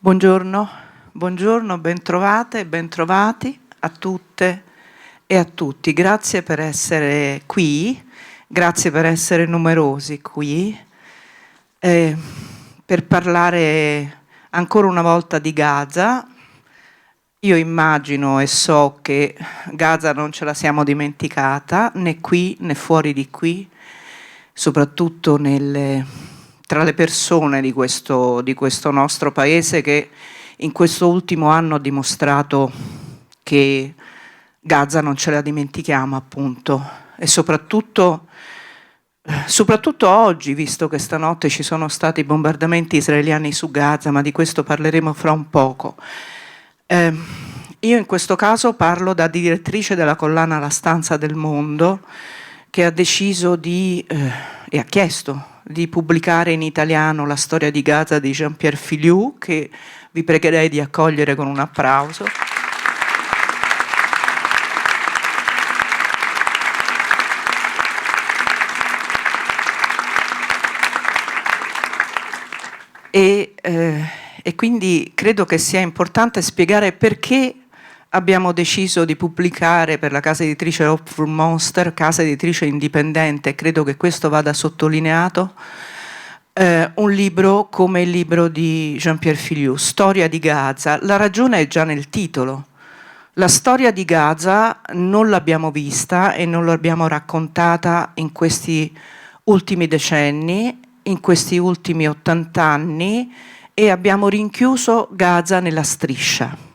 Buongiorno, buongiorno, bentrovate e bentrovati a tutte e a tutti. Grazie per essere qui, grazie per essere numerosi qui, per parlare ancora una volta di Gaza. Io immagino e so che Gaza non ce la siamo dimenticata, né qui né fuori di qui, soprattutto tra le persone di questo nostro paese che in questo ultimo anno ha dimostrato che Gaza non ce la dimentichiamo, appunto, e soprattutto oggi, visto che stanotte ci sono stati bombardamenti israeliani su Gaza, ma di questo parleremo fra un poco. Io in questo caso parlo da direttrice della collana La Stanza del Mondo, che ha deciso e ha chiesto di pubblicare in italiano la storia di Gaza di Jean-Pierre Filiou, che vi pregherei di accogliere con un applauso. E quindi credo che sia importante spiegare perché abbiamo deciso di pubblicare per la casa editrice Hopeful Monster, casa editrice indipendente, credo che questo vada sottolineato, un libro come il libro di Jean-Pierre Filiou, Storia di Gaza. La ragione è già nel titolo. La storia di Gaza non l'abbiamo vista e non l'abbiamo raccontata in questi ultimi decenni, in questi ultimi 80 anni, e abbiamo rinchiuso Gaza nella striscia.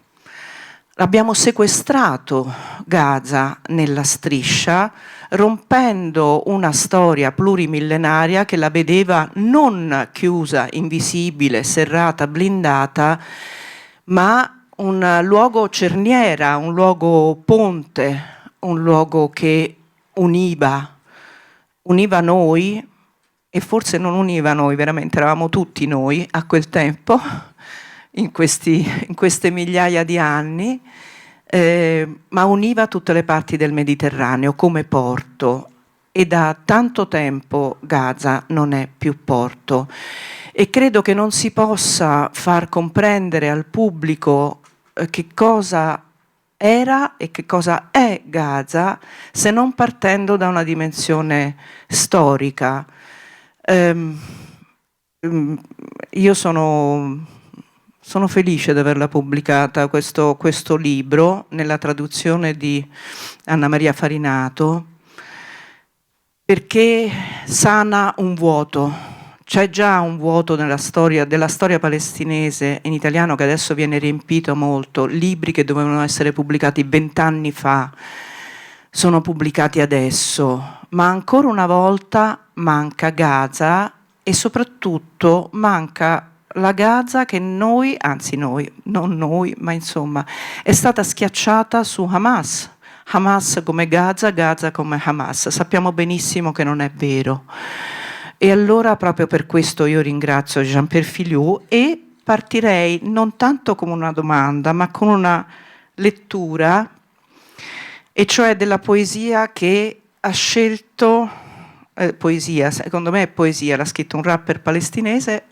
Abbiamo sequestrato Gaza nella striscia, rompendo una storia plurimillenaria che la vedeva non chiusa, invisibile, serrata, blindata, ma un luogo cerniera, un luogo ponte, un luogo che univa noi, e forse non univa noi, veramente eravamo tutti noi a quel tempo, in queste migliaia di anni, ma univa tutte le parti del Mediterraneo come porto, e da tanto tempo Gaza non è più porto. E credo che non si possa far comprendere al pubblico che cosa era e che cosa è Gaza se non partendo da una dimensione storica. Io sono felice di averla pubblicata questo libro nella traduzione di Anna Maria Farinato, perché sana un vuoto. C'è già un vuoto della storia palestinese in italiano che adesso viene riempito molto. Libri che dovevano essere pubblicati 20 anni fa sono pubblicati adesso, ma ancora una volta manca Gaza, e soprattutto manca la Gaza che noi, non noi, ma insomma, è stata schiacciata su Hamas. Hamas come Gaza, Gaza come Hamas. Sappiamo benissimo che non è vero. E allora proprio per questo io ringrazio Jean-Pierre Filiou e partirei non tanto come una domanda, ma con una lettura, e cioè della poesia che ha scelto, poesia, secondo me è poesia, l'ha scritto un rapper palestinese,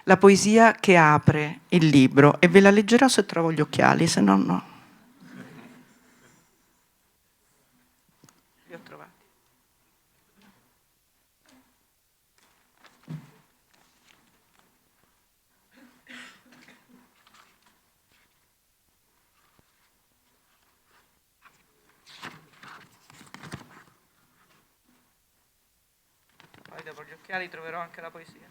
la poesia che apre il libro, e ve la leggerò se trovo gli occhiali, se no no. Li ho trovati. Poi dopo gli occhiali troverò anche la poesia.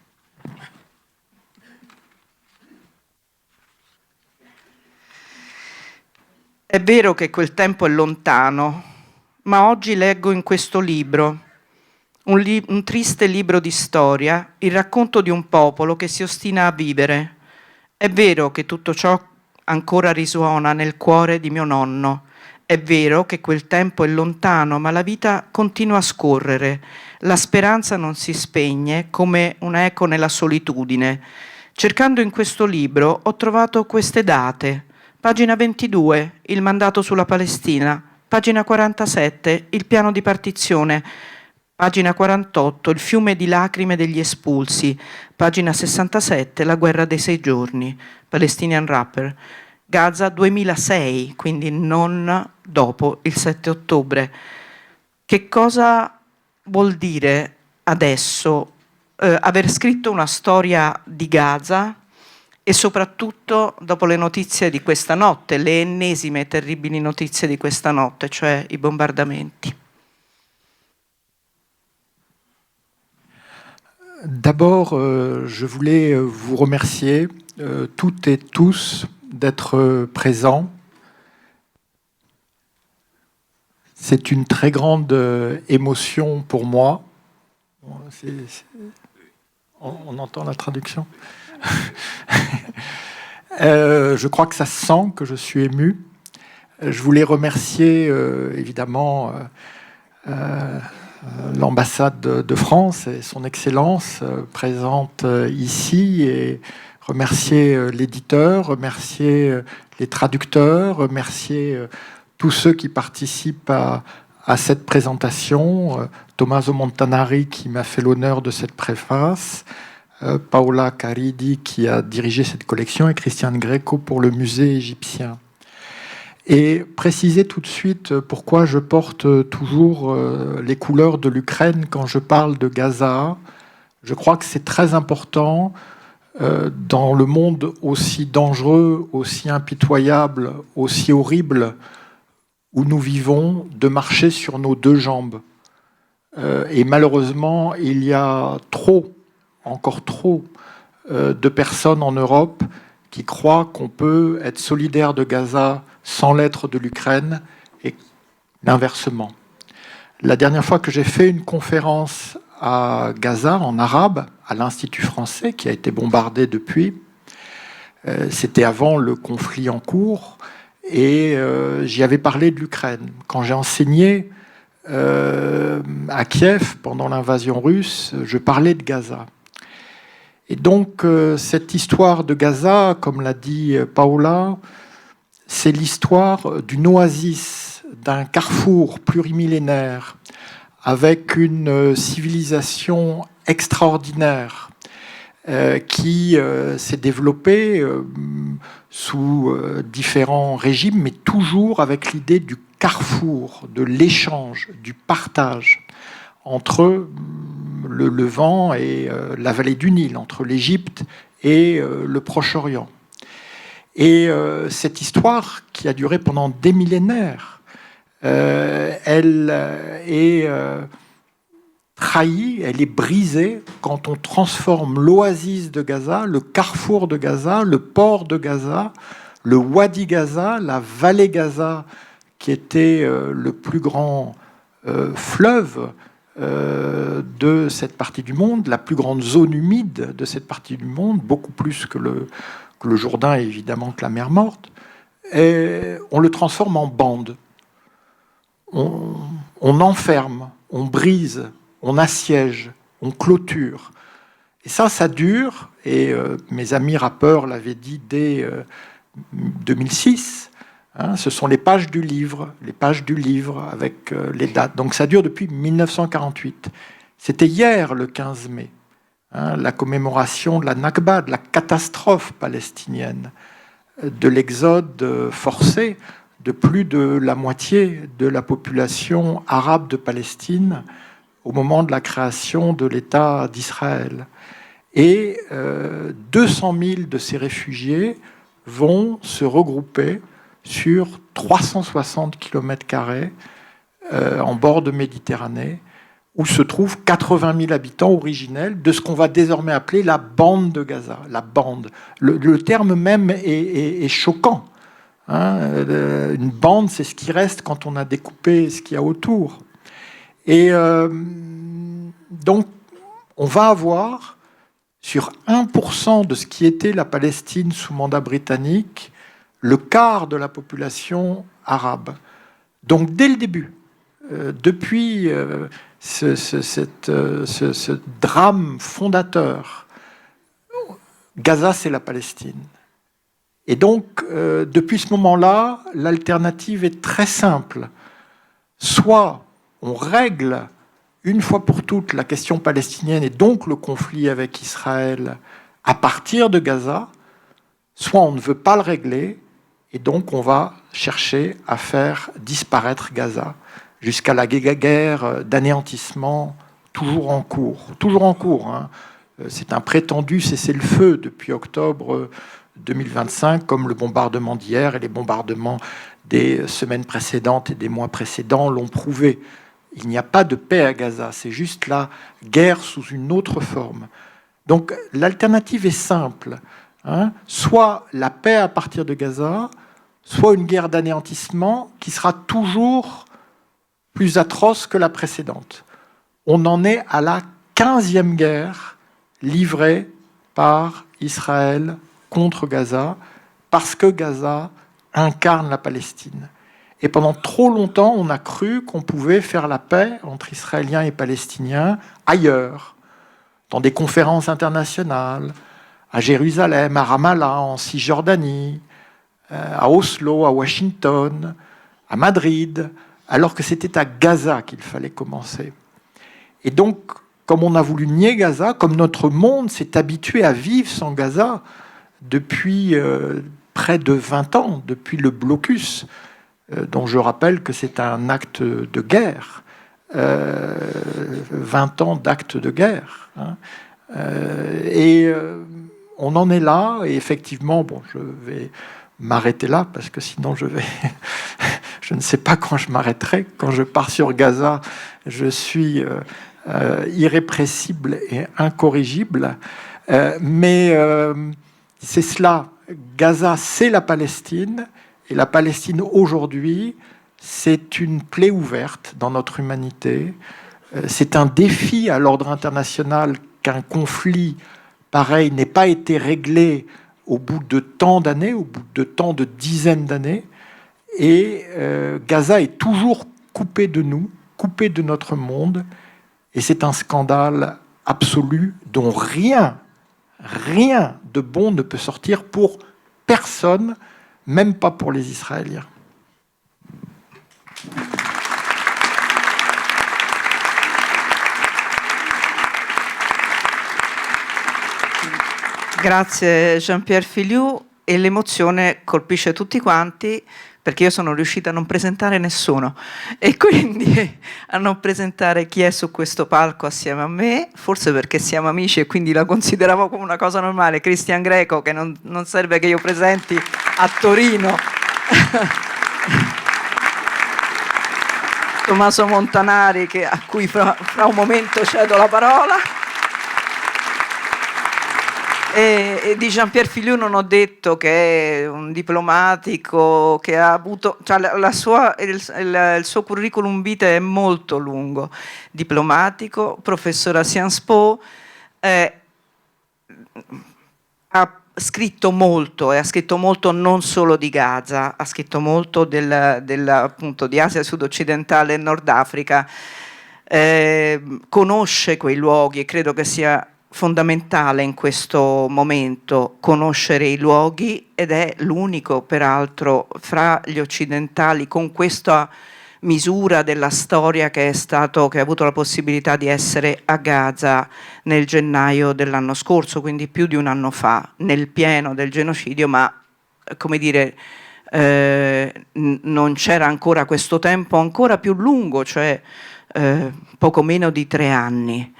È vero che quel tempo è lontano, ma oggi leggo in questo libro, un triste libro di storia, il racconto di un popolo che si ostina a vivere. È vero che tutto ciò ancora risuona nel cuore di mio nonno. È vero che quel tempo è lontano, ma la vita continua a scorrere. La speranza non si spegne come un'eco nella solitudine. Cercando in questo libro ho trovato queste date. Pagina 22, il mandato sulla Palestina. Pagina 47, il piano di partizione. Pagina 48, il fiume di lacrime degli espulsi. Pagina 67, la guerra dei 6 giorni, Palestinian Rapper. Gaza 2006, quindi non dopo il 7 ottobre. Che cosa vuol dire adesso aver scritto una storia di Gaza e soprattutto dopo le notizie di questa notte, le ennesime terribili notizie di questa notte, cioè i bombardamenti? D'abord, je voulais vous remercier toutes et tous d'être présents. C'est une très grande émotion pour moi. On entend la traduction. Je crois que ça sent que je suis ému. Je voulais remercier évidemment l'ambassade de France et son Excellence présente ici, et remercier l'éditeur, remercier les traducteurs, remercier tous ceux qui participent à cette présentation, Tommaso Montanari qui m'a fait l'honneur de cette préface, Paola Caridi qui a dirigé cette collection et Christiane Greco pour le musée égyptien. Et préciser tout de suite pourquoi je porte toujours les couleurs de l'Ukraine quand je parle de Gaza. Je crois que c'est très important dans le monde aussi dangereux, aussi impitoyable, aussi horrible où nous vivons, de marcher sur nos deux jambes. Et malheureusement, il y a encore trop de personnes en Europe qui croient qu'on peut être solidaire de Gaza sans l'être de l'Ukraine, et l'inversement. La dernière fois que j'ai fait une conférence à Gaza, en arabe, à l'Institut français, qui a été bombardé depuis, c'était avant le conflit en cours, et j'y avais parlé de l'Ukraine. Quand j'ai enseigné à Kiev, pendant l'invasion russe, je parlais de Gaza. Et donc, cette histoire de Gaza, comme l'a dit Paola, c'est l'histoire d'une oasis, d'un carrefour plurimillénaire, avec une civilisation extraordinaire qui s'est développée sous différents régimes, mais toujours avec l'idée du carrefour, de l'échange, du partage entre le Levant et la vallée du Nil, entre l'Égypte et le Proche-Orient. Et cette histoire, qui a duré pendant des millénaires, elle est trahie, elle est brisée quand on transforme l'oasis de Gaza, le carrefour de Gaza, le port de Gaza, le Wadi Gaza, la vallée Gaza, qui était le plus grand fleuve de cette partie du monde, la plus grande zone humide de cette partie du monde, beaucoup plus que le Jourdain et évidemment que la mer Morte, et on le transforme en bande. On enferme, on brise, on assiège, on clôture. Et ça dure, et mes amis rappeurs l'avaient dit dès 2006, hein, ce sont les pages du livre avec les dates. Donc ça dure depuis 1948. C'était hier, le 15 mai. Hein, la commémoration de la Nakba, de la catastrophe palestinienne, de l'exode forcé de plus de la moitié de la population arabe de Palestine au moment de la création de l'État d'Israël. Et 200 000 de ces réfugiés vont se regrouper sur 360 km² en bord de Méditerranée, où se trouvent 80 000 habitants originels de ce qu'on va désormais appeler la bande de Gaza. La bande. Le terme même est choquant. Hein, une bande, c'est ce qui reste quand on a découpé ce qu'il y a autour. Et donc, on va avoir, sur 1% de ce qui était la Palestine sous mandat britannique, le quart de la population arabe. Donc, dès le début, depuis ce drame fondateur, Gaza, c'est la Palestine. Et donc, depuis ce moment-là, l'alternative est très simple. Soit on règle une fois pour toutes la question palestinienne et donc le conflit avec Israël à partir de Gaza, soit on ne veut pas le régler, et donc on va chercher à faire disparaître Gaza jusqu'à la guerre d'anéantissement toujours en cours. Toujours en cours, hein. C'est un prétendu cessez-le-feu depuis octobre 2025, comme le bombardement d'hier et les bombardements des semaines précédentes et des mois précédents l'ont prouvé. Il n'y a pas de paix à Gaza, c'est juste la guerre sous une autre forme. Donc l'alternative est simple, hein. Soit la paix à partir de Gaza, soit une guerre d'anéantissement qui sera toujours plus atroce que la précédente. On en est à la 15e guerre livrée par Israël contre Gaza, parce que Gaza incarne la Palestine. Et pendant trop longtemps, on a cru qu'on pouvait faire la paix entre Israéliens et Palestiniens ailleurs, dans des conférences internationales, à Jérusalem, à Ramallah, en Cisjordanie, à Oslo, à Washington, à Madrid, alors que c'était à Gaza qu'il fallait commencer. Et donc, comme on a voulu nier Gaza, comme notre monde s'est habitué à vivre sans Gaza depuis près de 20 ans, depuis le blocus, dont je rappelle que c'est un acte de guerre, 20 ans d'acte de guerre. Hein. On en est là, et effectivement, bon, je vais m'arrêter là, parce que sinon je ne sais pas quand je m'arrêterai. Quand je pars sur Gaza, je suis irrépressible et incorrigible. Mais c'est cela. Gaza, c'est la Palestine. Et la Palestine, aujourd'hui, c'est une plaie ouverte dans notre humanité. C'est un défi à l'ordre international qu'un conflit pareil n'ait pas été réglé au bout de tant d'années, au bout de tant de dizaines d'années. Et Gaza est toujours coupé de nous, coupé de notre monde. Et c'est un scandale absolu dont rien de bon ne peut sortir pour personne, même pas pour les Israéliens. Grazie Jean-Pierre Filiou, e l'emozione colpisce tutti quanti, perché io sono riuscita a non presentare nessuno e quindi a non presentare chi è su questo palco assieme a me, forse perché siamo amici e quindi la consideravo come una cosa normale. Cristian Greco, che non serve che io presenti, a Torino. Tommaso Montanari, a cui fra un momento cedo la parola. E di Jean-Pierre Filiou non ho detto che è un diplomatico che ha avuto, cioè il suo curriculum vitae è molto lungo. Diplomatico, professore a Sciences Po, ha scritto molto, e ha scritto molto non solo di Gaza, ha scritto molto appunto di Asia sud-occidentale e Nord Africa, conosce quei luoghi, e credo che sia fondamentale in questo momento conoscere i luoghi, ed è l'unico peraltro fra gli occidentali con questa misura della storia che ha avuto la possibilità di essere a Gaza nel gennaio dell'anno scorso, quindi più di un anno fa, nel pieno del genocidio, ma come dire non c'era ancora questo tempo ancora più lungo, cioè poco meno di 3 anni.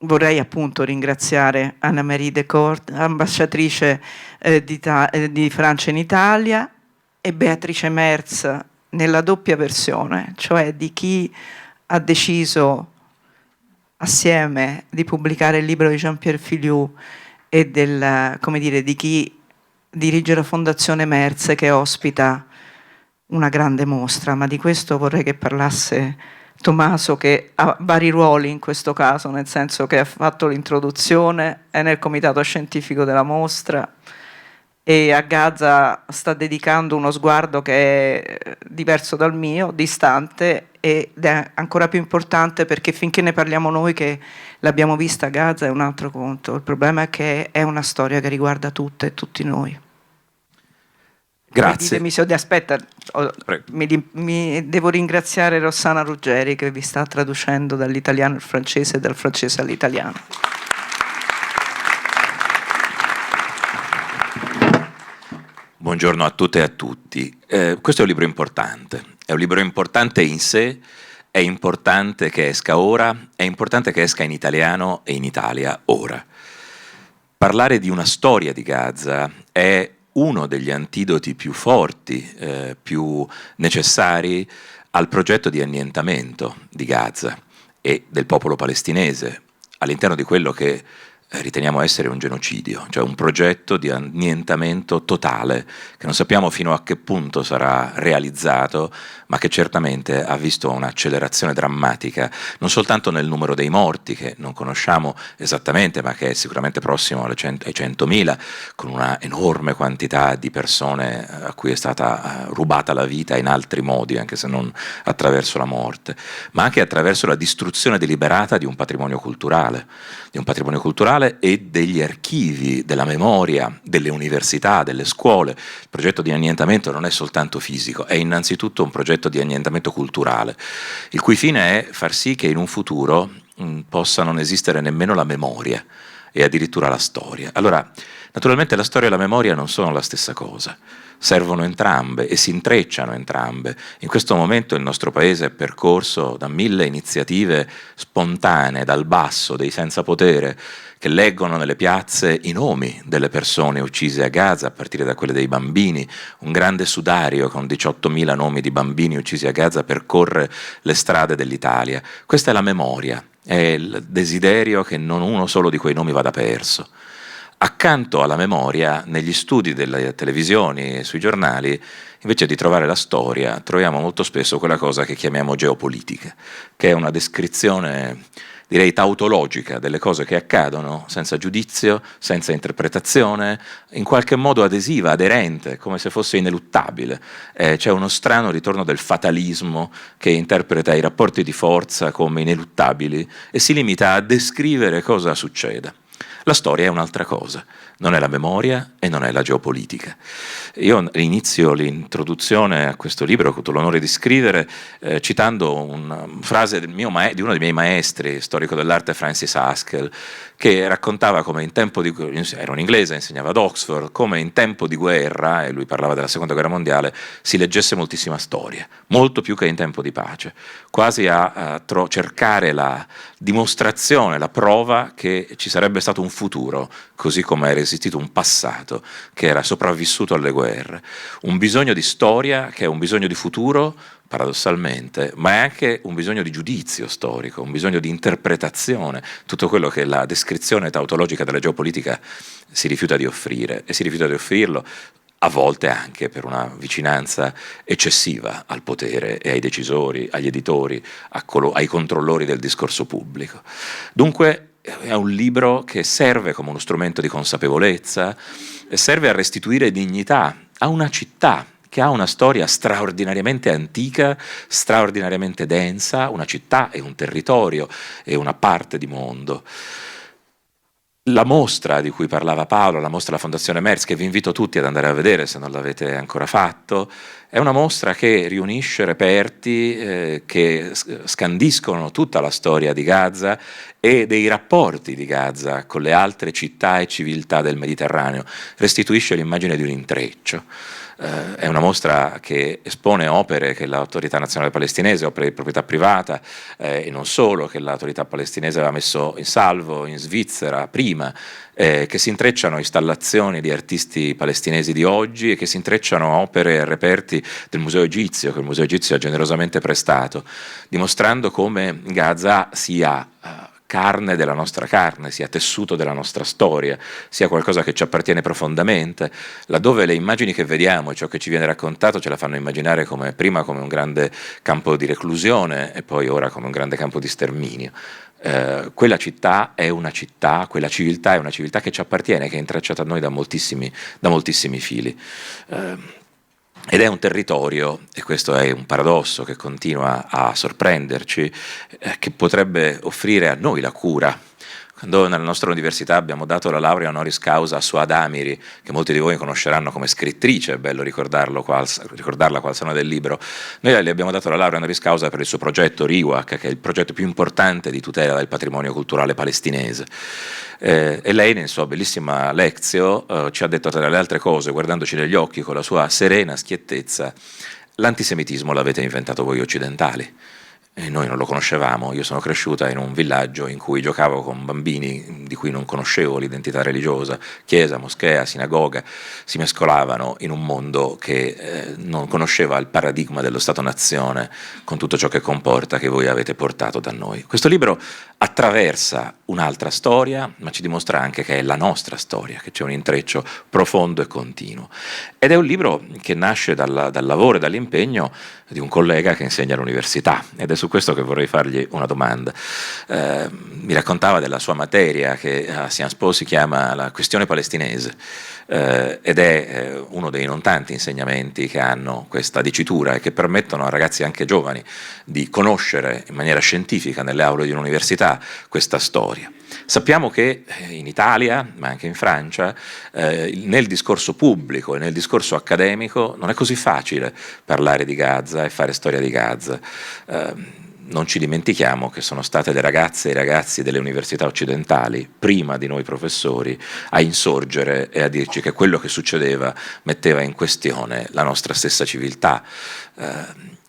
Vorrei appunto ringraziare Anne-Marie Decourt, ambasciatrice di Francia in Italia, e Beatrice Merz nella doppia versione, cioè di chi ha deciso assieme di pubblicare il libro di Jean-Pierre Filiou e di chi dirige la Fondazione Merz, che ospita una grande mostra, ma di questo vorrei che parlasse Tommaso, che ha vari ruoli in questo caso, nel senso che ha fatto l'introduzione, è nel comitato scientifico della mostra e a Gaza sta dedicando uno sguardo che è diverso dal mio, distante, ed è ancora più importante perché finché ne parliamo noi che l'abbiamo vista a Gaza è un altro conto. Il problema è che è una storia che riguarda tutte e tutti noi. Grazie. Ditemi se aspetta, mi devo ringraziare Rossana Ruggeri che vi sta traducendo dall'italiano al francese e dal francese all'italiano. Buongiorno a tutte e a tutti. Questo è un libro importante in sé, è importante che esca ora, è importante che esca in italiano e in Italia ora. Parlare di una storia di Gaza è uno degli antidoti più forti, più necessari al progetto di annientamento di Gaza e del popolo palestinese, all'interno di quello che riteniamo essere un genocidio, cioè un progetto di annientamento totale che non sappiamo fino a che punto sarà realizzato, ma che certamente ha visto un'accelerazione drammatica, non soltanto nel numero dei morti, che non conosciamo esattamente, ma che è sicuramente prossimo ai 100.000, con una enorme quantità di persone a cui è stata rubata la vita in altri modi, anche se non attraverso la morte, ma anche attraverso la distruzione deliberata di un patrimonio culturale e degli archivi, della memoria, delle università, delle scuole. Il progetto di annientamento non è soltanto fisico, è innanzitutto un progetto di annientamento culturale, il cui fine è far sì che in un futuro possa non esistere nemmeno la memoria e addirittura la storia. Allora, naturalmente la storia e la memoria non sono la stessa cosa, servono entrambe e si intrecciano entrambe. In questo momento il nostro paese è percorso da 1000 iniziative spontanee, dal basso, dei senza potere, che leggono nelle piazze i nomi delle persone uccise a Gaza, a partire da quelle dei bambini. Un grande sudario con 18.000 nomi di bambini uccisi a Gaza percorre le strade dell'Italia. Questa è la memoria, è il desiderio che non uno solo di quei nomi vada perso. Accanto alla memoria, negli studi delle televisioni e sui giornali, invece di trovare la storia, troviamo molto spesso quella cosa che chiamiamo geopolitica, che è una descrizione, direi, tautologica delle cose che accadono, senza giudizio, senza interpretazione, in qualche modo adesiva, aderente, come se fosse ineluttabile. C'è uno strano ritorno del fatalismo che interpreta i rapporti di forza come ineluttabili e si limita a descrivere cosa succeda. La storia è un'altra cosa, non è la memoria e non è la geopolitica. Io inizio l'introduzione a questo libro, che ho avuto l'onore di scrivere, citando una frase di uno dei miei maestri, storico dell'arte, Francis Haskell, che raccontava come in tempo di era un inglese, insegnava ad Oxford, come in tempo di guerra, e lui parlava della seconda guerra mondiale, si leggesse moltissima storia, molto più che in tempo di pace, quasi a cercare la dimostrazione, la prova che ci sarebbe stato un futuro, così come era esistito un passato che era sopravvissuto alle guerre. Un bisogno di storia che è un bisogno di futuro, paradossalmente, ma è anche un bisogno di giudizio storico, un bisogno di interpretazione, tutto quello che la descrizione tautologica della geopolitica si rifiuta di offrire, e si rifiuta di offrirlo a volte anche per una vicinanza eccessiva al potere e ai decisori, agli editori, ai controllori del discorso pubblico. Dunque è un libro che serve come uno strumento di consapevolezza, serve a restituire dignità a una città che ha una storia straordinariamente antica, straordinariamente densa, una città e un territorio e una parte di mondo. La mostra di cui parlava Paolo, la mostra della Fondazione Merz, che vi invito tutti ad andare a vedere se non l'avete ancora fatto, è una mostra che riunisce reperti che scandiscono tutta la storia di Gaza e dei rapporti di Gaza con le altre città e civiltà del Mediterraneo, restituisce l'immagine di un intreccio. È una mostra che espone opere che l'autorità nazionale palestinese, opere di proprietà privata, e non solo, che l'autorità palestinese aveva messo in salvo in Svizzera prima, che si intrecciano installazioni di artisti palestinesi di oggi e che si intrecciano opere e reperti del Museo Egizio, che il Museo Egizio ha generosamente prestato, dimostrando come Gaza sia carne della nostra carne, sia tessuto della nostra storia, sia qualcosa che ci appartiene profondamente, laddove le immagini che vediamo e ciò che ci viene raccontato ce la fanno immaginare prima come un grande campo di reclusione e poi ora come un grande campo di sterminio. Quella città è una città, quella civiltà è una civiltà che ci appartiene, che è intrecciata a noi da moltissimi fili. Ed è un territorio, e questo è un paradosso che continua a sorprenderci, che potrebbe offrire a noi la cura Quando nella nostra università abbiamo dato la laurea honoris causa a Suad Amiri, che molti di voi conosceranno come scrittrice, è bello ricordarla qual sono del libro, noi le abbiamo dato la laurea honoris causa per il suo progetto RIWAC, che è il progetto più importante di tutela del patrimonio culturale palestinese. E lei nella sua bellissima lezione ci ha detto, tra le altre cose, guardandoci negli occhi con la sua serena schiettezza: l'antisemitismo l'avete inventato voi occidentali. E noi non lo conoscevamo. Io sono cresciuta in un villaggio in cui giocavo con bambini di cui non conoscevo l'identità religiosa, chiesa, moschea, sinagoga, si mescolavano in un mondo che non conosceva il paradigma dello Stato-nazione con tutto ciò che comporta, che voi avete portato da noi. Questo libro attraversa un'altra storia, ma ci dimostra anche che è la nostra storia, che c'è un intreccio profondo e continuo. Ed è un libro che nasce dal lavoro e dall'impegno di un collega che insegna all'università, ed è su questo che vorrei fargli una domanda. Mi raccontava della sua materia che a Sciences Po si chiama la questione palestinese, ed è uno dei non tanti insegnamenti che hanno questa dicitura e che permettono a ragazzi anche giovani di conoscere in maniera scientifica nelle aule di un'università questa storia. Sappiamo che in Italia, ma anche in Francia, nel discorso pubblico e nel discorso accademico non è così facile parlare di Gaza e fare storia di Gaza. Non ci dimentichiamo che sono state le ragazze e i ragazzi delle università occidentali, prima di noi professori, a insorgere e a dirci che quello che succedeva metteva in questione la nostra stessa civiltà.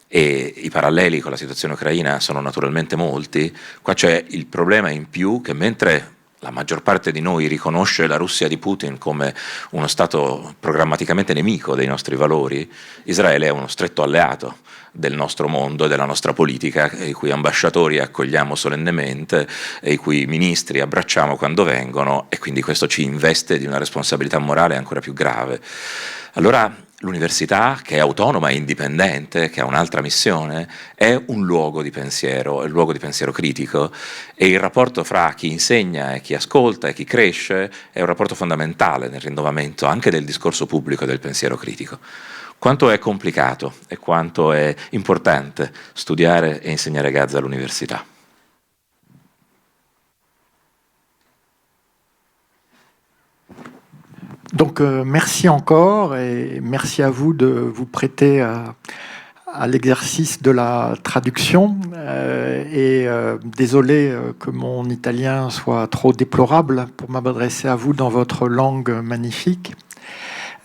E i paralleli con la situazione ucraina sono naturalmente molti. Qua c'è il problema in più che mentre la maggior parte di noi riconosce la Russia di Putin come uno Stato programmaticamente nemico dei nostri valori, Israele è uno stretto alleato del nostro mondo, della nostra politica, i cui ambasciatori accogliamo solennemente e i cui ministri abbracciamo quando vengono, e quindi questo ci investe di una responsabilità morale ancora più grave. Allora l'università, che è autonoma e indipendente, che ha un'altra missione, è un luogo di pensiero, è un luogo di pensiero critico, e il rapporto fra chi insegna e chi ascolta e chi cresce è un rapporto fondamentale nel rinnovamento anche del discorso pubblico e del pensiero critico. Quanto è complicato e quanto è importante studiare e insegnare Gaza all'università. Donc merci encore et merci à vous de vous prêter à l'exercice de la traduction. Désolé que mon italien soit trop déplorable pour m'adresser à vous dans votre langue magnifique.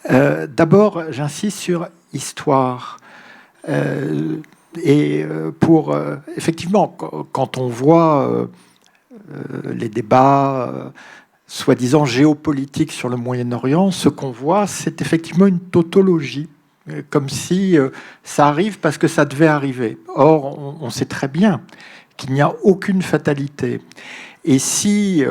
D'abord, j'insiste sur histoire. Effectivement, quand on voit les débats soi-disant géopolitiques sur le Moyen-Orient, ce qu'on voit, c'est effectivement une tautologie, comme si ça arrive parce que ça devait arriver. Or, on sait très bien qu'il n'y a aucune fatalité. Et si,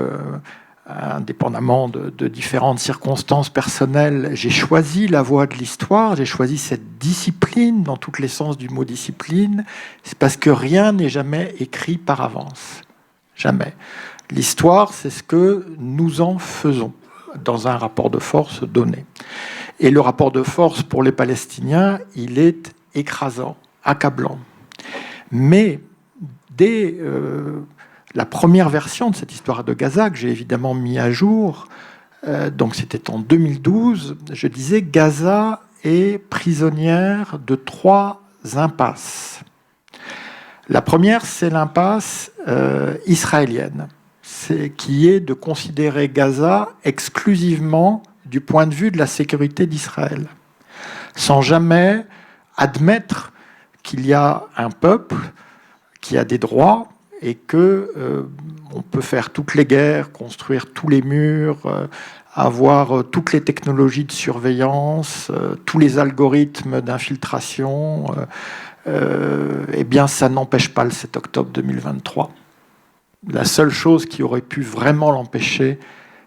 indépendamment de différentes circonstances personnelles, j'ai choisi la voie de l'histoire, j'ai choisi cette discipline, dans tous les sens du mot discipline, c'est parce que rien n'est jamais écrit par avance. Jamais. L'histoire, c'est ce que nous en faisons dans un rapport de force donné. Et le rapport de force pour les Palestiniens, il est écrasant, accablant. Mais dès la première version de cette histoire de Gaza, que j'ai évidemment mis à jour, donc c'était en 2012, je disais Gaza est prisonnière de 3 impasses. La première, c'est l'impasse israélienne, qui est de considérer Gaza exclusivement du point de vue de la sécurité d'Israël, sans jamais admettre qu'il y a un peuple qui a des droits et que on peut faire toutes les guerres, construire tous les murs, avoir toutes les technologies de surveillance, tous les algorithmes d'infiltration. Eh bien, ça n'empêche pas le 7 octobre 2023. La seule chose qui aurait pu vraiment l'empêcher,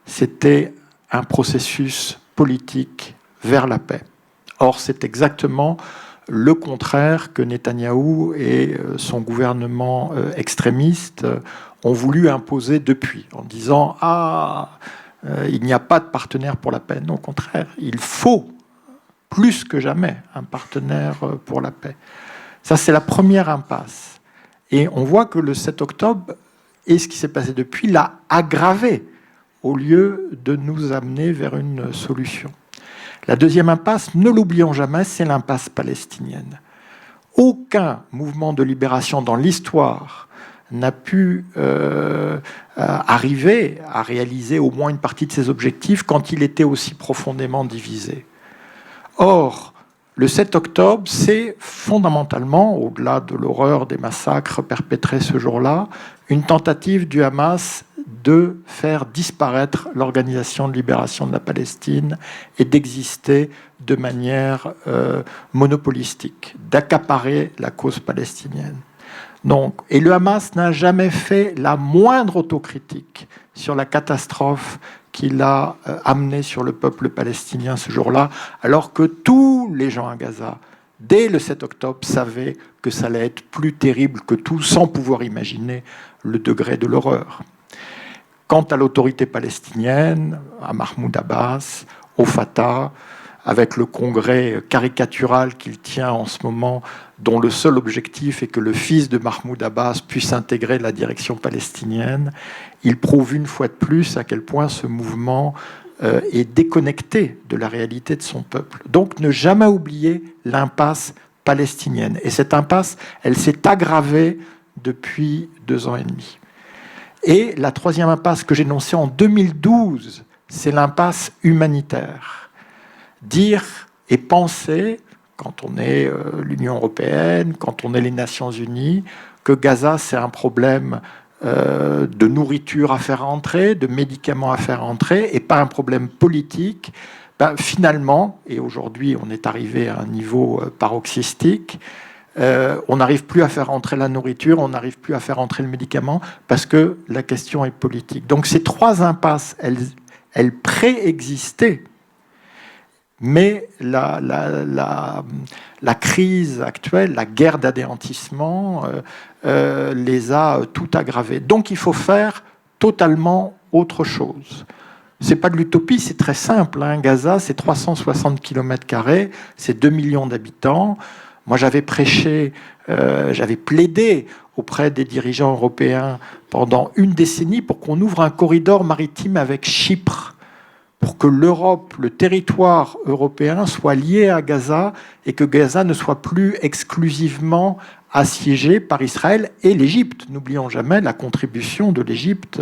c'était un processus politique vers la paix. Or, c'est exactement le contraire que Netanyahou et son gouvernement extrémiste ont voulu imposer depuis, en disant « Ah, il n'y a pas de partenaire pour la paix ». Non, au contraire, il faut plus que jamais un partenaire pour la paix. Ça, c'est la première impasse. Et on voit que le 7 octobre, Et ce qui s'est passé depuis l'a aggravé au lieu de nous amener vers une solution. La deuxième impasse, ne l'oublions jamais, c'est l'impasse palestinienne. Aucun mouvement de libération dans l'histoire n'a pu arriver à réaliser au moins une partie de ses objectifs quand il était aussi profondément divisé. Or, le 7 octobre, c'est fondamentalement, au-delà de l'horreur des massacres perpétrés ce jour-là, une tentative du Hamas de faire disparaître l'Organisation de libération de la Palestine et d'exister de manière monopolistique, d'accaparer la cause palestinienne. Donc, et le Hamas n'a jamais fait la moindre autocritique sur la catastrophe qu'il a amenée sur le peuple palestinien ce jour-là, alors que tous les gens à Gaza, dès le 7 octobre, savaient que ça allait être plus terrible que tout, sans pouvoir imaginer le degré de l'horreur. Quant à l'autorité palestinienne, à Mahmoud Abbas, au Fatah, avec le congrès caricatural qu'il tient en ce moment, dont le seul objectif est que le fils de Mahmoud Abbas puisse intégrer la direction palestinienne, il prouve une fois de plus à quel point ce mouvement est déconnecté de la réalité de son peuple. Donc ne jamais oublier l'impasse palestinienne. Et cette impasse, elle s'est aggravée depuis 2 ans et demi. Et la troisième impasse que j'ai énoncée en 2012, c'est l'impasse humanitaire. Dire et penser, quand on est l'Union européenne, quand on est les Nations unies, que Gaza, c'est un problème de nourriture à faire entrer, de médicaments à faire entrer, et pas un problème politique, finalement, et aujourd'hui on est arrivé à un niveau paroxystique, on n'arrive plus à faire entrer la nourriture, on n'arrive plus à faire entrer le médicament, parce que la question est politique. Donc ces 3 impasses, elles préexistaient, mais la crise actuelle, la guerre d'anéantissement, les a tout aggravées. Donc il faut faire totalement autre chose. C'est pas de l'utopie, c'est très simple. Hein. Gaza, c'est 360 km², c'est 2 millions d'habitants. Moi, j'avais prêché, j'avais plaidé auprès des dirigeants européens pendant 1 décennie pour qu'on ouvre un corridor maritime avec Chypre, pour que l'Europe, le territoire européen, soit lié à Gaza et que Gaza ne soit plus exclusivement assiégé par Israël et l'Égypte. N'oublions jamais la contribution de l'Égypte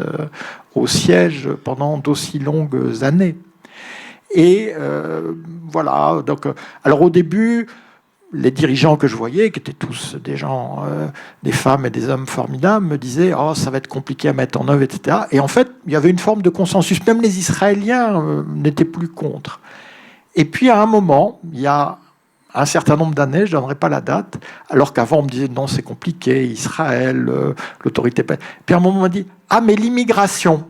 au siège pendant d'aussi longues années. Et voilà. Donc, alors au début, les dirigeants que je voyais, qui étaient tous des gens, des femmes et des hommes formidables, me disaient « Oh, ça va être compliqué à mettre en œuvre, etc. » Et en fait, il y avait une forme de consensus. Même les Israéliens n'étaient plus contre. Et puis, à un moment, il y a un certain nombre d'années, je ne donnerai pas la date, alors qu'avant, on me disait « Non, c'est compliqué, Israël, l'autorité... » Puis à un moment, on m'a dit « Ah, mais l'immigration !»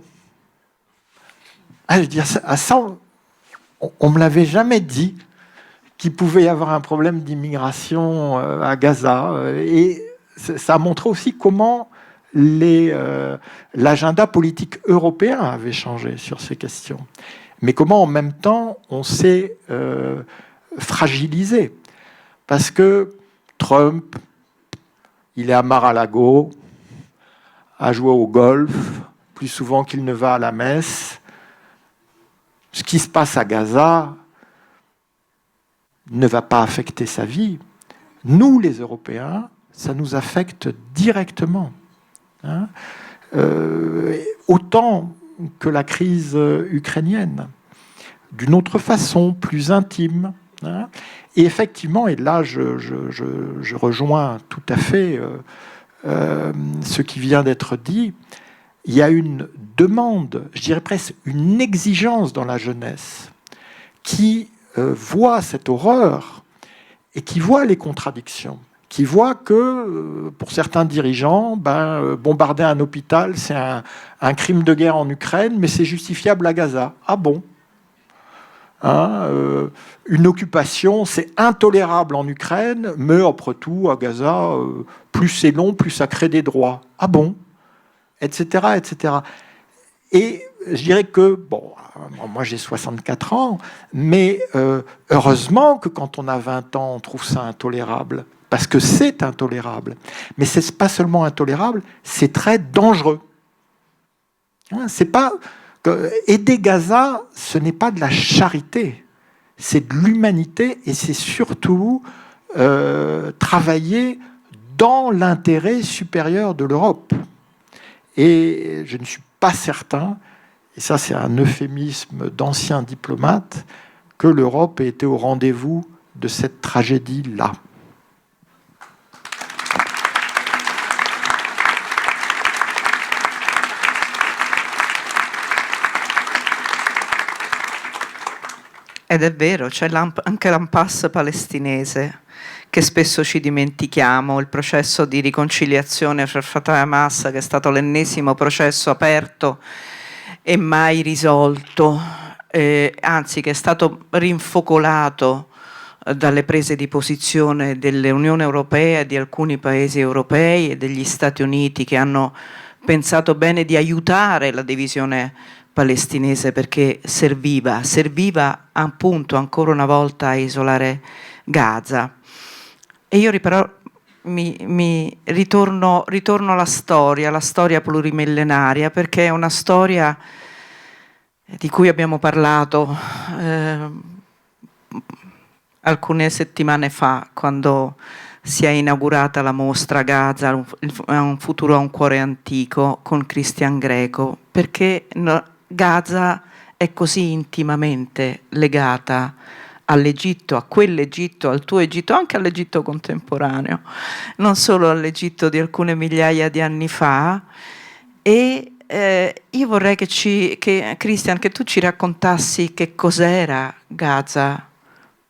Je dis « Ça, on ne me l'avait jamais dit. » Qu'il pouvait y avoir un problème d'immigration à Gaza. Et ça a montré aussi comment l'agenda politique européen avait changé sur ces questions. Mais comment, en même temps, on s'est fragilisé. Parce que Trump, il est à Mar-a-Lago, a joué au golf, plus souvent qu'il ne va à la messe. Ce qui se passe à Gaza ne va pas affecter sa vie. Nous, les Européens, ça nous affecte directement. Hein, autant que la crise ukrainienne. D'une autre façon, plus intime. Hein. Et effectivement, et là, je rejoins tout à fait ce qui vient d'être dit, il y a une demande, je dirais presque une exigence dans la jeunesse qui voit cette horreur et qui voit les contradictions, qui voit que, pour certains dirigeants, bombarder un hôpital, c'est un crime de guerre en Ukraine, mais c'est justifiable à Gaza. Ah bon ? Une occupation, c'est intolérable en Ukraine, mais après tout, à Gaza, plus c'est long, plus ça crée des droits. Ah bon ? Etc., etc. Et je dirais que, bon, moi j'ai 64 ans, mais heureusement que quand on a 20 ans, on trouve ça intolérable, parce que c'est intolérable. Mais c'est pas seulement intolérable, c'est très dangereux. C'est pas aider Gaza, ce n'est pas de la charité, c'est de l'humanité et c'est surtout travailler dans l'intérêt supérieur de l'Europe. Et je ne suis pas certain, et ça c'est un euphémisme d'anciens diplomates, que l'Europe ait été au rendez-vous de cette tragédie-là. Ed è vero, c'è anche l'impasse palestinese che spesso ci dimentichiamo, il processo di riconciliazione fra Fatah e Hamas, che è stato l'ennesimo processo aperto e mai risolto, anzi che è stato rinfocolato dalle prese di posizione dell'Unione Europea e di alcuni paesi europei e degli Stati Uniti, che hanno pensato bene di aiutare la divisione palestinese perché serviva appunto ancora una volta a isolare Gaza. E io però ritorno alla storia plurimillenaria, perché è una storia di cui abbiamo parlato alcune settimane fa, quando si è inaugurata la mostra Gaza, un futuro a un cuore antico, con Cristian Greco, perché Gaza è così intimamente legata all'Egitto, a quell'Egitto, al tuo Egitto, anche all'Egitto contemporaneo, non solo all'Egitto di alcune migliaia di anni fa. E io vorrei che Cristian, che tu ci raccontassi che cos'era Gaza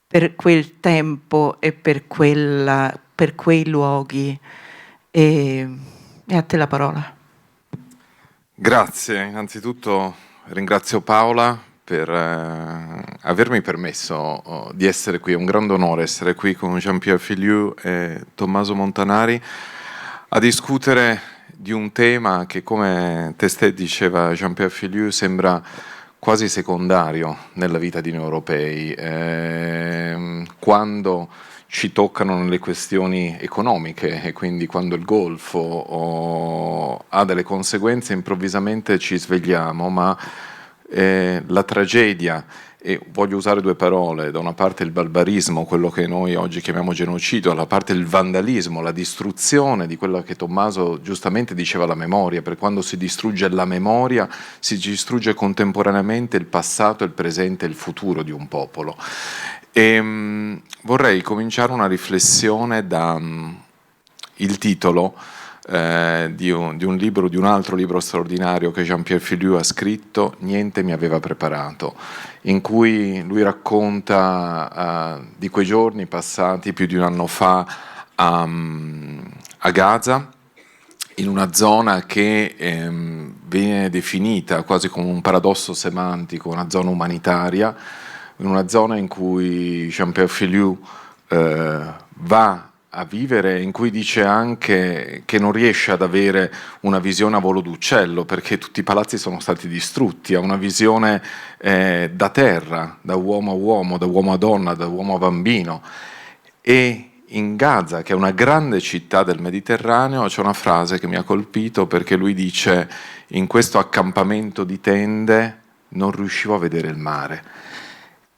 per quel tempo e per quei luoghi. E a te la parola. Grazie, innanzitutto ringrazio Paola per avermi permesso di essere qui. È un grande onore essere qui con Jean-Pierre Filiu e Tommaso Montanari a discutere di un tema che, come testé diceva Jean-Pierre Filiu, sembra quasi secondario nella vita di noi europei, quando ci toccano nelle questioni economiche, e quindi quando il Golfo ha delle conseguenze, improvvisamente ci svegliamo, ma la tragedia, e voglio usare due parole: da una parte il barbarismo, quello che noi oggi chiamiamo genocidio, dalla parte il vandalismo, la distruzione di quello che Tommaso giustamente diceva, la memoria, per quando si distrugge la memoria si distrugge contemporaneamente il passato, il presente e il futuro di un popolo. E vorrei cominciare una riflessione da il titolo di un libro, di un altro libro straordinario che Jean-Pierre Filiu ha scritto, Niente mi aveva preparato, in cui lui racconta di quei giorni passati più di un anno fa a Gaza, in una zona che viene definita quasi come un paradosso semantico, una zona umanitaria, in una zona in cui Jean-Pierre Filiu va a vivere, in cui dice anche che non riesce ad avere una visione a volo d'uccello, perché tutti i palazzi sono stati distrutti, ha una visione da terra, da uomo a uomo, da uomo a donna, da uomo a bambino. E in Gaza, che è una grande città del Mediterraneo, c'è una frase che mi ha colpito, perché lui dice: in questo accampamento di tende non riuscivo a vedere il mare.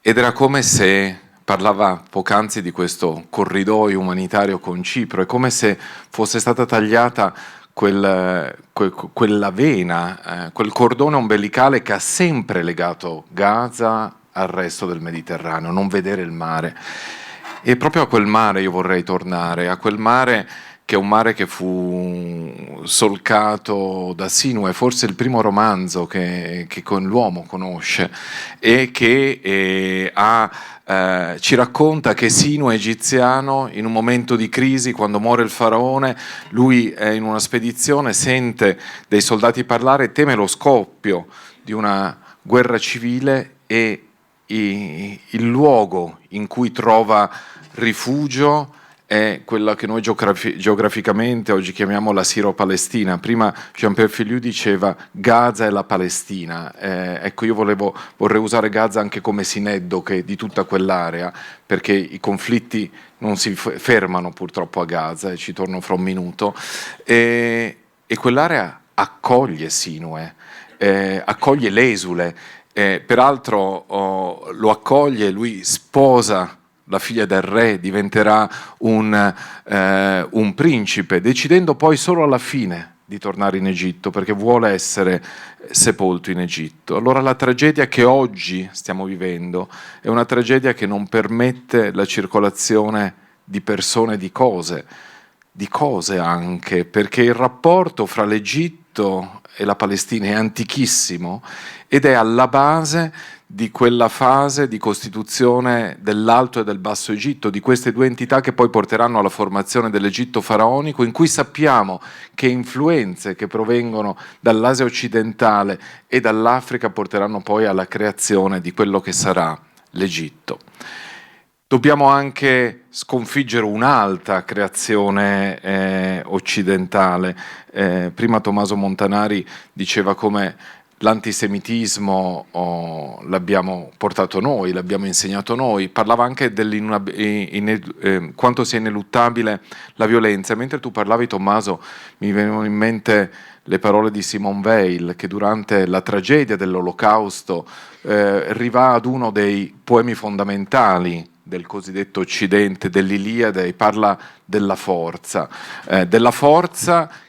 Ed era come se parlava poc'anzi di questo corridoio umanitario con Cipro, è come se fosse stata tagliata quella vena, quel cordone ombelicale che ha sempre legato Gaza al resto del Mediterraneo, non vedere il mare. E proprio a quel mare io vorrei tornare, a quel mare che è un mare che fu solcato da Sinue, forse il primo romanzo che l'uomo conosce, e che ci racconta che Sinue egiziano, in un momento di crisi, quando muore il faraone, lui è in una spedizione, sente dei soldati parlare, teme lo scoppio di una guerra civile, e il luogo in cui trova rifugio è quella che noi geograficamente oggi chiamiamo la Siro-Palestina. Prima Jean-Pierre Filiu diceva Gaza è la Palestina. Ecco, io vorrei usare Gaza anche come sineddoche di tutta quell'area, perché i conflitti non si fermano purtroppo a Gaza, e ci torno fra un minuto. E quell'area accoglie Sinue. accoglie l'esule, peraltro lo accoglie, lui sposa la figlia del re, diventerà un principe, decidendo poi solo alla fine di tornare in Egitto perché vuole essere sepolto in Egitto. Allora la tragedia che oggi stiamo vivendo è una tragedia che non permette la circolazione di persone e di cose anche, perché il rapporto fra l'Egitto e la Palestina è antichissimo ed è alla base di quella fase di costituzione dell'Alto e del Basso Egitto, di queste due entità che poi porteranno alla formazione dell'Egitto faraonico, in cui sappiamo che influenze che provengono dall'Asia occidentale e dall'Africa porteranno poi alla creazione di quello che sarà l'Egitto. Dobbiamo anche sconfiggere un'altra creazione occidentale. Prima Tommaso Montanari diceva come l'antisemitismo l'abbiamo portato noi, l'abbiamo insegnato noi, parlava anche quanto sia ineluttabile la violenza. Mentre tu parlavi, Tommaso, mi venivano in mente le parole di Simone Weil, che durante la tragedia dell'Olocausto arriva ad uno dei poemi fondamentali del cosiddetto Occidente, dell'Iliade, e parla della forza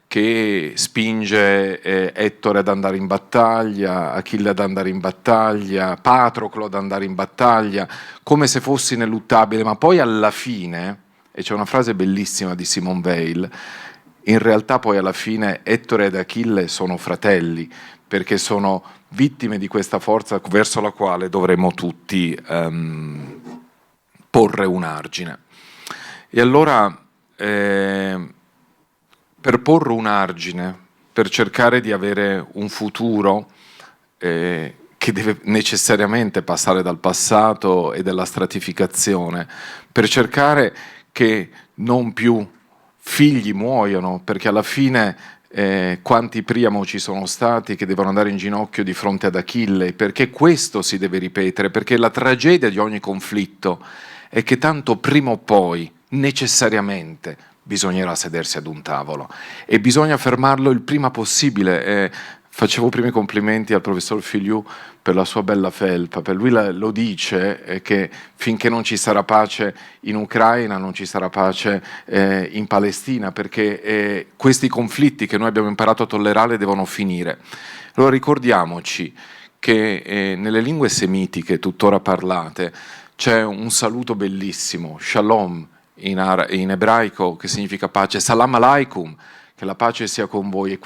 che spinge Ettore ad andare in battaglia, Achille ad andare in battaglia, Patroclo ad andare in battaglia, come se fosse ineluttabile, ma poi alla fine, e c'è una frase bellissima di Simone Weil, in realtà poi alla fine Ettore ed Achille sono fratelli, perché sono vittime di questa forza verso la quale dovremmo tutti porre un argine. E allora per porre un argine, per cercare di avere un futuro che deve necessariamente passare dal passato e dalla stratificazione, per cercare che non più figli muoiano, perché alla fine quanti Priamo ci sono stati che devono andare in ginocchio di fronte ad Achille, perché questo si deve ripetere, perché la tragedia di ogni conflitto è che tanto prima o poi, necessariamente, bisognerà sedersi ad un tavolo e bisogna fermarlo il prima possibile. Facevo prima i complimenti al professor Filiu per la sua bella felpa, per lui lo dice che finché non ci sarà pace in Ucraina non ci sarà pace in Palestina, perché questi conflitti che noi abbiamo imparato a tollerare devono finire. Allora ricordiamoci che nelle lingue semitiche tuttora parlate c'è un saluto bellissimo, shalom, in ebraico, che significa pace, salam alaikum, che la pace sia con voi, e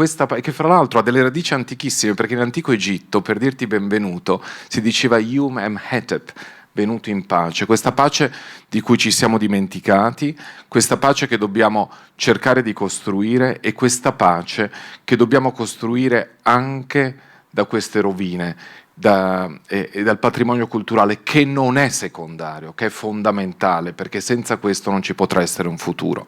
che fra l'altro ha delle radici antichissime, perché in antico Egitto per dirti benvenuto si diceva Yum em hetep, venuto in pace, questa pace di cui ci siamo dimenticati, questa pace che dobbiamo cercare di costruire, e questa pace che dobbiamo costruire anche da queste rovine e dal patrimonio culturale, che non è secondario, che è fondamentale, perché senza questo non ci potrà essere un futuro.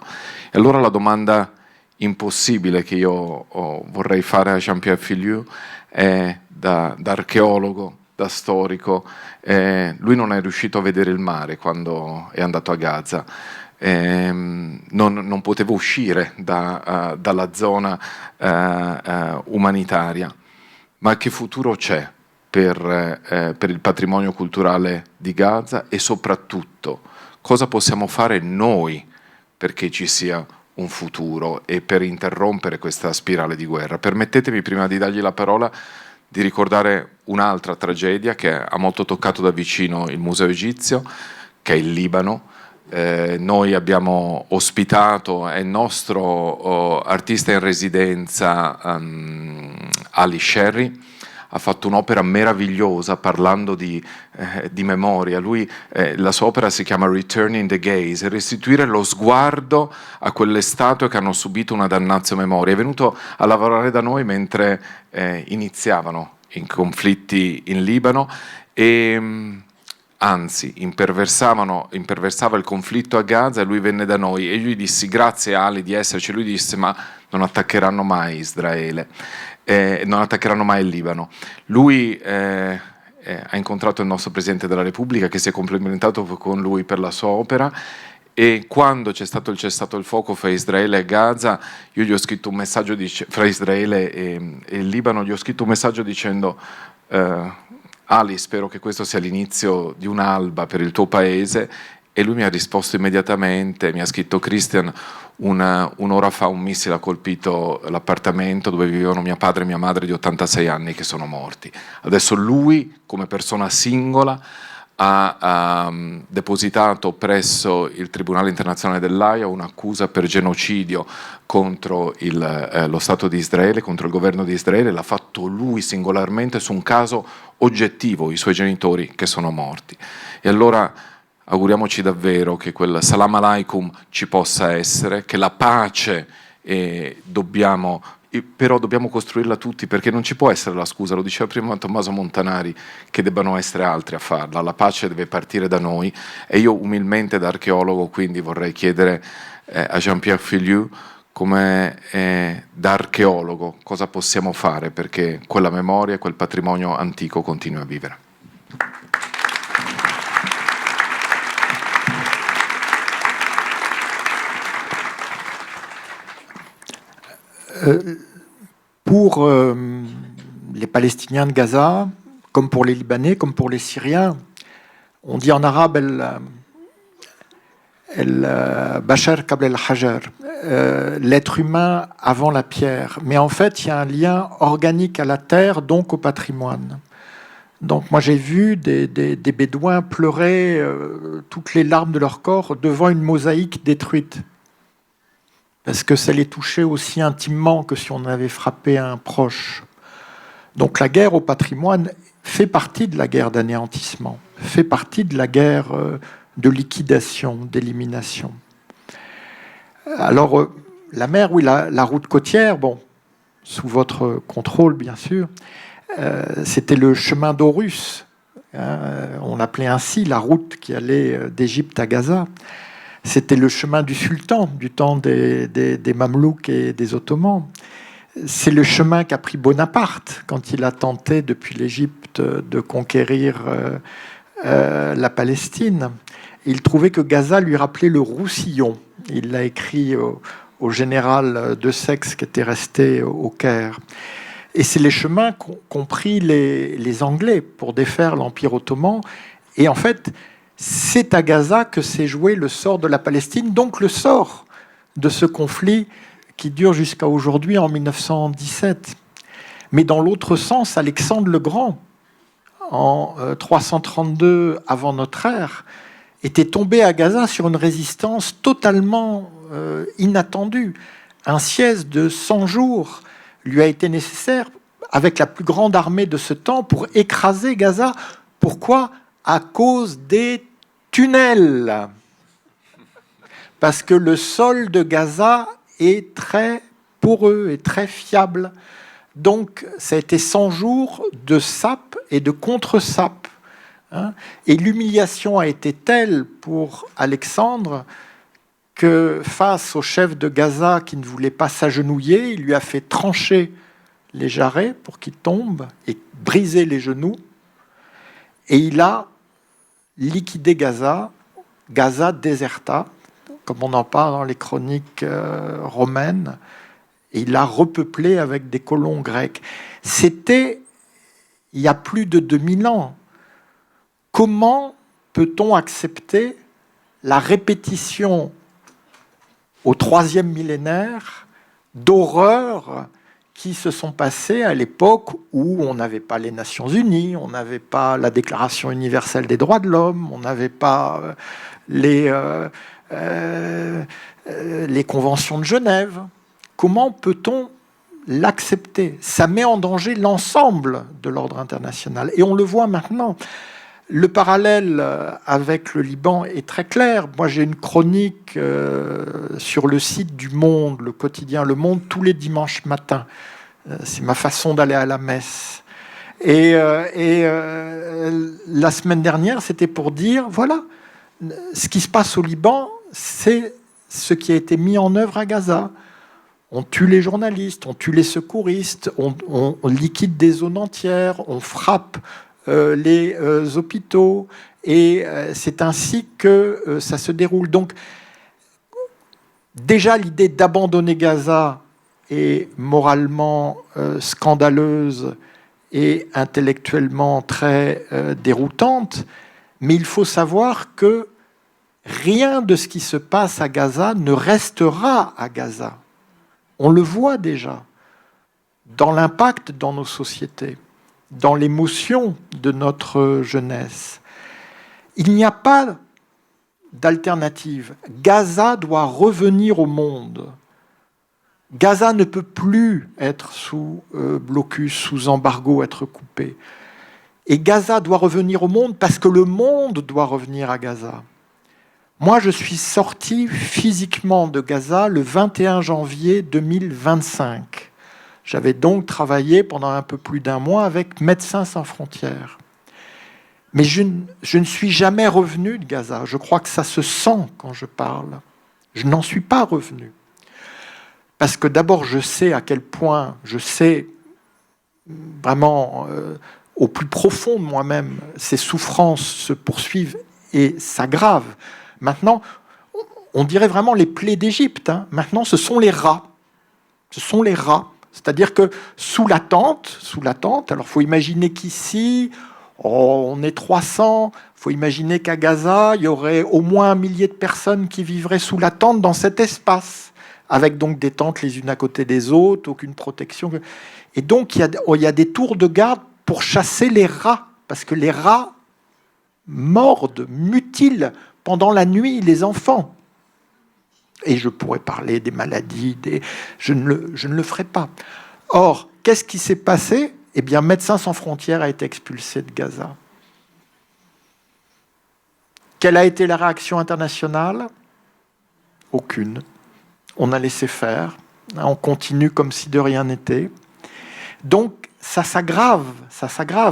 E allora la domanda impossibile che io vorrei fare a Jean-Pierre Filiu è, da archeologo, da storico, lui non è riuscito a vedere il mare quando è andato a Gaza, non poteva uscire dalla zona umanitaria, ma che futuro c'è per il patrimonio culturale di Gaza, e soprattutto cosa possiamo fare noi perché ci sia un futuro e per interrompere questa spirale di guerra? Permettetemi, prima di dargli la parola, di ricordare un'altra tragedia che ha molto toccato da vicino il Museo Egizio, che è il Libano. Noi abbiamo ospitato, è il nostro artista in residenza Ali Sherry, ha fatto un'opera meravigliosa parlando di memoria. La sua opera si chiama Returning the Gaze, restituire lo sguardo a quelle statue che hanno subito una damnatio memoria. È venuto a lavorare da noi mentre iniziavano i conflitti in Libano e anzi imperversava il conflitto a Gaza, e lui venne da noi e io gli dissi grazie Ali di esserci. Lui disse ma non attaccheranno mai Israele, non attaccheranno mai il Libano. Lui ha incontrato il nostro Presidente della Repubblica, che si è complimentato con lui per la sua opera, E quando c'è stato il cessato il fuoco fra Israele e Gaza, io gli ho scritto un messaggio fra Israele e il Libano, gli ho scritto un messaggio dicendo Ali, spero che questo sia l'inizio di un'alba per il tuo paese, e lui mi ha risposto immediatamente, mi ha scritto: Christian, un'ora fa un missile ha colpito l'appartamento dove vivevano mia padre e mia madre di 86 anni che sono morti. Adesso lui, come persona singola, ha depositato presso il Tribunale Internazionale dell'Aia un'accusa per genocidio contro lo Stato di Israele, contro il governo di Israele. L'ha fatto lui singolarmente su un caso oggettivo, i suoi genitori che sono morti. E allora auguriamoci davvero che quel salam alaikum ci possa essere, che la pace però dobbiamo costruirla tutti, perché non ci può essere la scusa, lo diceva prima Tommaso Montanari, che debbano essere altri a farla. La pace deve partire da noi, e io umilmente da archeologo quindi vorrei chiedere a Jean-Pierre Filiu, come da archeologo, cosa possiamo fare perché quella memoria, quel patrimonio antico continui a vivere. Pour les Palestiniens de Gaza, comme pour les Libanais, comme pour les Syriens, on dit en arabe Bachar qabl al-Hajar, l'être humain avant la pierre. Mais en fait, il y a un lien organique à la terre, donc au patrimoine. Donc moi j'ai vu des Bédouins pleurer toutes les larmes de leur corps devant une mosaïque détruite. Parce que ça les touchait aussi intimement que si on avait frappé un proche. Donc la guerre au patrimoine fait partie de la guerre d'anéantissement, fait partie de la guerre de liquidation, d'élimination. Alors la mer, oui, la route côtière, bon, sous votre contrôle bien sûr, c'était le chemin d'Horus. On l'appelait ainsi la route qui allait d'Égypte à Gaza. C'était le chemin du sultan, du temps des Mamelouks et des Ottomans. C'est le chemin qu'a pris Bonaparte quand il a tenté depuis l'Égypte de conquérir la Palestine. Il trouvait que Gaza lui rappelait le Roussillon. Il l'a écrit au général de Saxe qui était resté au Caire. Et c'est les chemins qu'ont pris les Anglais pour défaire l'Empire ottoman. Et en fait, c'est à Gaza que s'est joué le sort de la Palestine, donc le sort de ce conflit qui dure jusqu'à aujourd'hui en 1917. Mais dans l'autre sens, Alexandre le Grand, en 332 avant notre ère, était tombé à Gaza sur une résistance totalement inattendue. Un siège de 100 jours lui a été nécessaire avec la plus grande armée de ce temps pour écraser Gaza. Pourquoi ? À cause des tunnels. Parce que le sol de Gaza est très poreux et très fiable. Donc, ça a été 100 jours de sape et de contre-sape. Et l'humiliation a été telle pour Alexandre que, face au chef de Gaza qui ne voulait pas s'agenouiller, il lui a fait trancher les jarrets pour qu'il tombe et briser les genoux. Et il a liquidé Gaza, Gaza déserta, comme on en parle dans les chroniques romaines, et il l'a repeuplé avec des colons grecs. C'était il y a plus de 2000 ans. Comment peut-on accepter la répétition au 3e millénaire d'horreurs qui se sont passées à l'époque où on n'avait pas les Nations Unies, on n'avait pas la Déclaration universelle des droits de l'homme, on n'avait pas les conventions de Genève. Comment peut-on l'accepter ? Ça met en danger l'ensemble de l'ordre international. Et on le voit maintenant. Le parallèle avec le Liban est très clair. Moi, j'ai une chronique sur le site du Monde, le quotidien Le Monde, tous les dimanches matins. C'est ma façon d'aller à la messe. Et la semaine dernière, c'était pour dire, voilà, ce qui se passe au Liban, c'est ce qui a été mis en œuvre à Gaza. On tue les journalistes, on tue les secouristes, on liquide des zones entières, on frappe les hôpitaux, et c'est ainsi que ça se déroule. Donc Déjà, l'idée d'abandonner Gaza est moralement scandaleuse et intellectuellement très déroutante, mais il faut savoir que rien de ce qui se passe à Gaza ne restera à Gaza. On le voit déjà dans l'impact dans nos sociétés, dans l'émotion de notre jeunesse. Il n'y a pas d'alternative. Gaza doit revenir au monde. Gaza ne peut plus être sous blocus, sous embargo, être coupé. Et Gaza doit revenir au monde parce que le monde doit revenir à Gaza. Moi, je suis sorti physiquement de Gaza le 21 janvier 2025. J'avais donc travaillé pendant un peu plus d'un mois avec Médecins sans frontières. Mais je ne suis jamais revenu de Gaza. Je crois que ça se sent quand je parle. Je n'en suis pas revenu. Parce que d'abord, je sais à quel point, je sais vraiment au plus profond de moi-même, ces souffrances se poursuivent et s'aggravent. Maintenant, on dirait vraiment les plaies d'Égypte. Hein. Maintenant, ce sont les rats. Ce sont les rats. C'est-à-dire que sous la tente, alors il faut imaginer qu'ici, on est 300, il faut imaginer qu'à Gaza, il y aurait au moins 1 millier de personnes qui vivraient sous la tente dans cet espace, avec donc des tentes les unes à côté des autres, aucune protection. Et donc, il y a des tours de garde pour chasser les rats, parce que les rats mordent, mutilent pendant la nuit les enfants. Et je pourrais parler des maladies, je ne le ferai pas. Or, qu'est-ce qui s'est passé ? Eh bien, Médecins sans frontières a été expulsé de Gaza. Quelle a été la réaction internationale ? Aucune. On a laissé faire. On continue comme si de rien n'était. Donc, ça s'aggrave.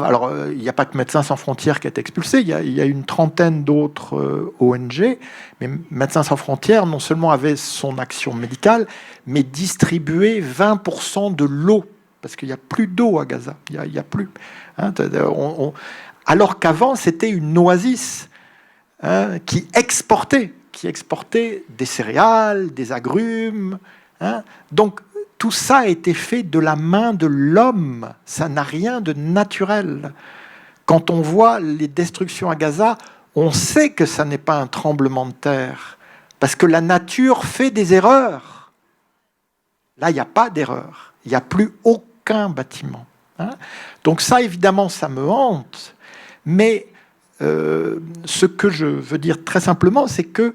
Alors, il n'y a pas que Médecins sans frontières qui a été expulsé, il y a une trentaine d'autres ONG, mais Médecins sans frontières, non seulement avait son action médicale, mais distribuait 20% de l'eau, parce qu'il n'y a plus d'eau à Gaza, il n'y a plus. Hein, alors qu'avant, c'était une oasis qui exportait des céréales, des agrumes. Hein. Donc, tout ça a été fait de la main de l'homme. Ça n'a rien de naturel. Quand on voit les destructions à Gaza, on sait que ça n'est pas un tremblement de terre. Parce que la nature fait des erreurs. Là, il n'y a pas d'erreur. Il n'y a plus aucun bâtiment. Hein. Donc ça, évidemment, ça me hante. Mais ce que je veux dire très simplement, c'est que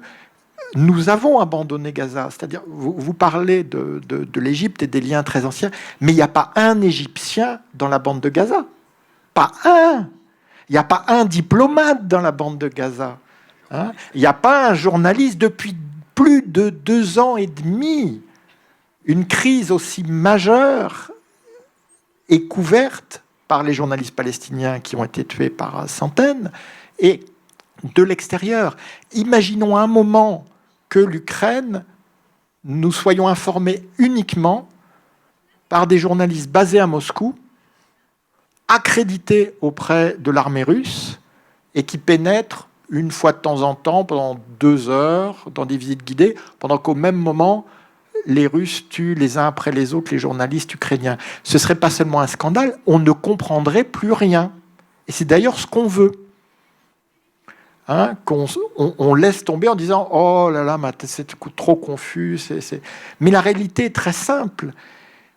nous avons abandonné Gaza. C'est-à-dire, vous parlez de l'Égypte et des liens très anciens, mais il n'y a pas un Égyptien dans la bande de Gaza. Pas un. Il n'y a pas un diplomate dans la bande de Gaza. Hein. Il n'y a pas un journaliste depuis plus de 2 ans et demi. Une crise aussi majeure est couverte par les journalistes palestiniens qui ont été tués par centaines et de l'extérieur. Imaginons un moment que l'Ukraine, nous soyons informés uniquement par des journalistes basés à Moscou, accrédités auprès de l'armée russe et qui pénètrent une fois de temps en temps, pendant 2 heures, dans des visites guidées, pendant qu'au même moment, les Russes tuent les uns après les autres les journalistes ukrainiens. Ce ne serait pas seulement un scandale, on ne comprendrait plus rien. Et c'est d'ailleurs ce qu'on veut. Hein, on laisse tomber en disant « Oh là là, c'est trop confus. » Mais la réalité est très simple.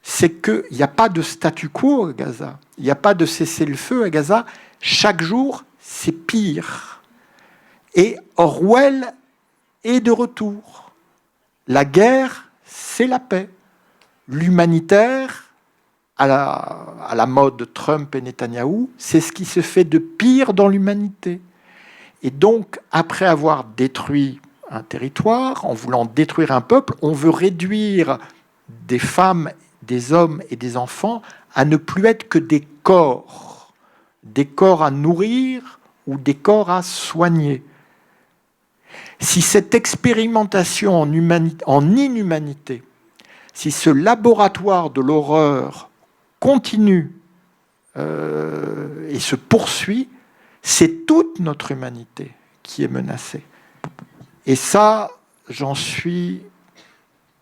C'est qu'il n'y a pas de statu quo à Gaza. Il n'y a pas de cessez-le-feu à Gaza. Chaque jour, c'est pire. Et Orwell est de retour. La guerre, c'est la paix. L'humanitaire, à la mode Trump et Netanyahou, c'est ce qui se fait de pire dans l'humanité. Et donc, après avoir détruit un territoire, en voulant détruire un peuple, on veut réduire des femmes, des hommes et des enfants à ne plus être que des corps à nourrir ou des corps à soigner. Si cette expérimentation en inhumanité, si ce laboratoire de l'horreur continue et se poursuit, c'est toute notre humanité qui est menacée. Et ça, j'en suis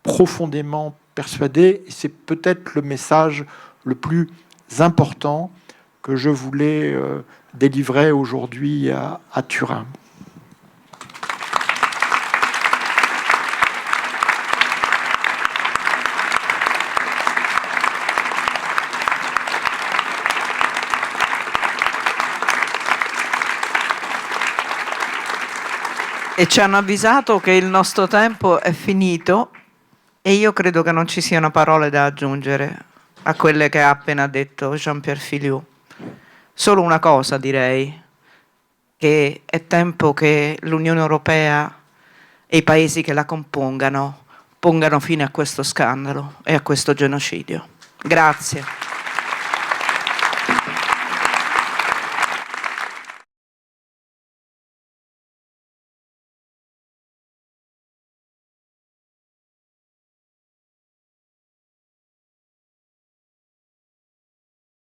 profondément persuadé, et c'est peut-être le message le plus important que je voulais délivrer aujourd'hui à Turin. E ci hanno avvisato che il nostro tempo è finito e io credo che non ci siano parole da aggiungere a quelle che ha appena detto Jean-Pierre Filiou. Solo una cosa direi, che è tempo che l'Unione Europea e i paesi che la compongano pongano fine a questo scandalo e a questo genocidio. Grazie.